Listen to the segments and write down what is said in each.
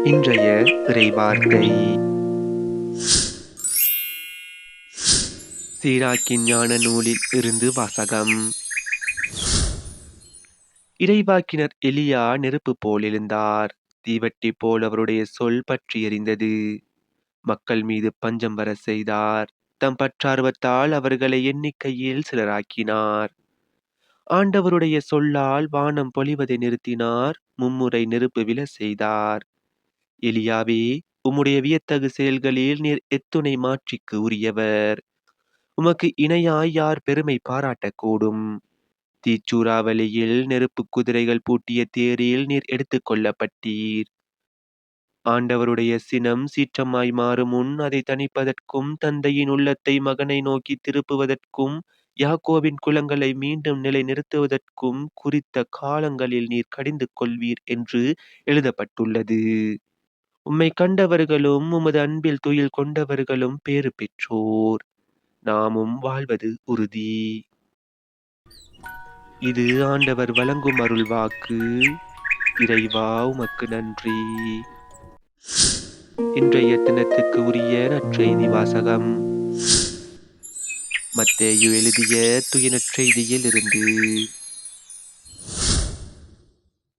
இன்றைய இறைவார்த்தை சீராக்கின் ஞான நூலில் இருந்து வாசகம். இறைவாக்கினர் எலியா நெருப்பு போல் எழுந்தார். தீவட்டி போல் அவருடைய சொல் பற்றி எரிந்தது. மக்கள் மீது பஞ்சம் வர செய்தார். தம் பற்றார்வத்தால் அவர்களை எண்ணிக்கையில் சிலராக்கினார். ஆண்டவருடைய சொல்லால் வானம் பொழிவதை நிறுத்தினார். மும்முறை நெருப்பு விழ செய்தார். எலியாவே, உம்முடைய வியத்தகு செயல்களில் நீர் எத்துணை மாட்சிக்கு உரியவர். உமக்கு இணையாய் யார் பெருமை பாராட்டக்கூடும்? தீச்சூறாவளியில் நெருப்பு குதிரைகள் பூட்டிய தேரில் நீர் எடுத்துக் கொள்ளப்பட்டீர். ஆண்டவருடைய சினம் சீற்றமாய் மாறும் முன் அதை தணிப்பதற்கும் தந்தையின் உள்ளத்தை மகனை நோக்கி திருப்புவதற்கும் யாக்கோபின் குலங்களை மீண்டும் நிலை நிறுத்துவதற்கும் குறித்த காலங்களில் நீர் கடிந்து கொள்வீர் என்று எழுதப்பட்டுள்ளது. உம்மை கண்டவர்களும் உமது அன்பில் துயில் கொண்டவர்களும் பேறு பெற்றோர். நாமும் வாழ்வது உறுதி. இது ஆண்டவர் வழங்கும் அருள்வாக்கு. இறைவா, உமக்கு நன்றி. இன்றைய தினத்துக்கு உரிய நற்செய்தி வாசகம். மத்தேயு எழுதிய தூய நற்செய்தியில் இருந்து.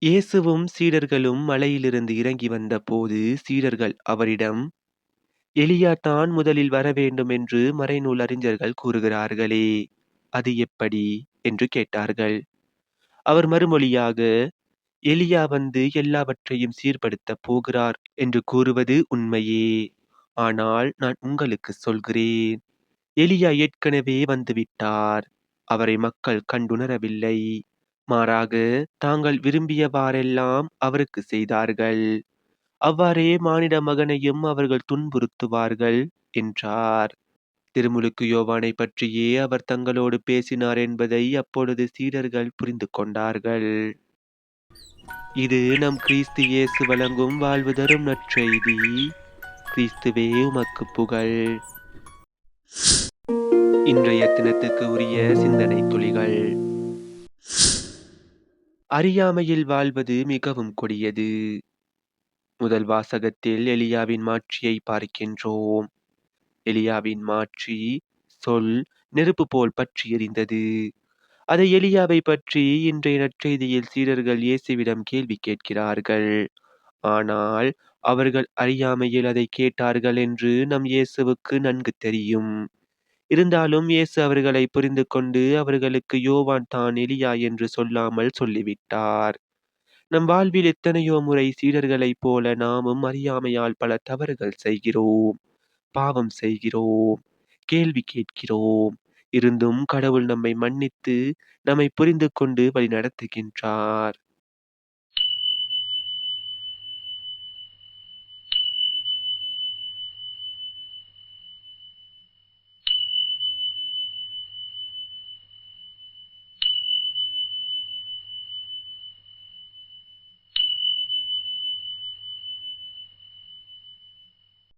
இயேசுவும் சீடர்களும் மலையிலிருந்து இறங்கி வந்த போது சீடர்கள் அவரிடம், எலியா தான் முதலில் வரவேண்டும் என்று மறைநூல் அறிஞர்கள் கூறுகிறார்களே, அது எப்படி என்று கேட்டார்கள். அவர் மறுமொழியாக, எலியா வந்து எல்லாவற்றையும் சீர்படுத்தப் போகிறார் என்று கூறுவது உண்மையே. ஆனால் நான் உங்களுக்கு சொல்கிறேன், எலியா ஏற்கனவே வந்துவிட்டார். அவரை மக்கள் கண்டுணரவில்லை. மாறாக தாங்கள் விரும்பியவாறெல்லாம் அவருக்கு செய்தார்கள். அவ்வாறே மானிட மகனையும் அவர்கள் துன்புறுத்துவார்கள் என்றார். திருமுழுக்கு யோவானை பற்றியே அவர் தங்களோடு பேசினார் என்பதை அப்பொழுது சீடர்கள் புரிந்து கொண்டார்கள். இது நம் கிறிஸ்து இயேசு வழங்கும் வாழ்வு தரும் நற்செய்தி. கிறிஸ்துவே, உமக்கு புகழ். இன்றைய தினத்துக்கு உரிய சிந்தனை துளிகள். அறியாமையில் வாழ்வது மிகவும் கொடியது. முதல் வாசகத்தில் எலியாவின் மாட்சியை பார்க்கின்றோம். எலியாவின் மாட்சி, சொல் நெருப்பு போல் பற்றி எரிந்தது. அதை எலியாவை பற்றி இன்றைய நற்செய்தியில் சீடர்கள் இயேசுவிடம் கேள்வி கேட்கிறார்கள். ஆனால் அவர்கள் அறியாமையில் அதை கேட்டார்கள் என்று நம் இயேசுவுக்கு நன்கு தெரியும். இருந்தாலும் இயேசு அவர்களை புரிந்து கொண்டு அவர்களுக்கு யோவான் தான் எலியா என்று சொல்லாமல் சொல்லிவிட்டார். நம் வாழ்வில் எத்தனையோ முறை சீடர்களைப் போல நாமும் அறியாமையால் பல தவறுகள் செய்கிறோம், பாவம் செய்கிறோம், கேள்வி கேட்கிறோம். இருந்தும் கடவுள் நம்மை மன்னித்து நம்மை புரிந்து கொண்டு வழி நடத்துகின்றார்.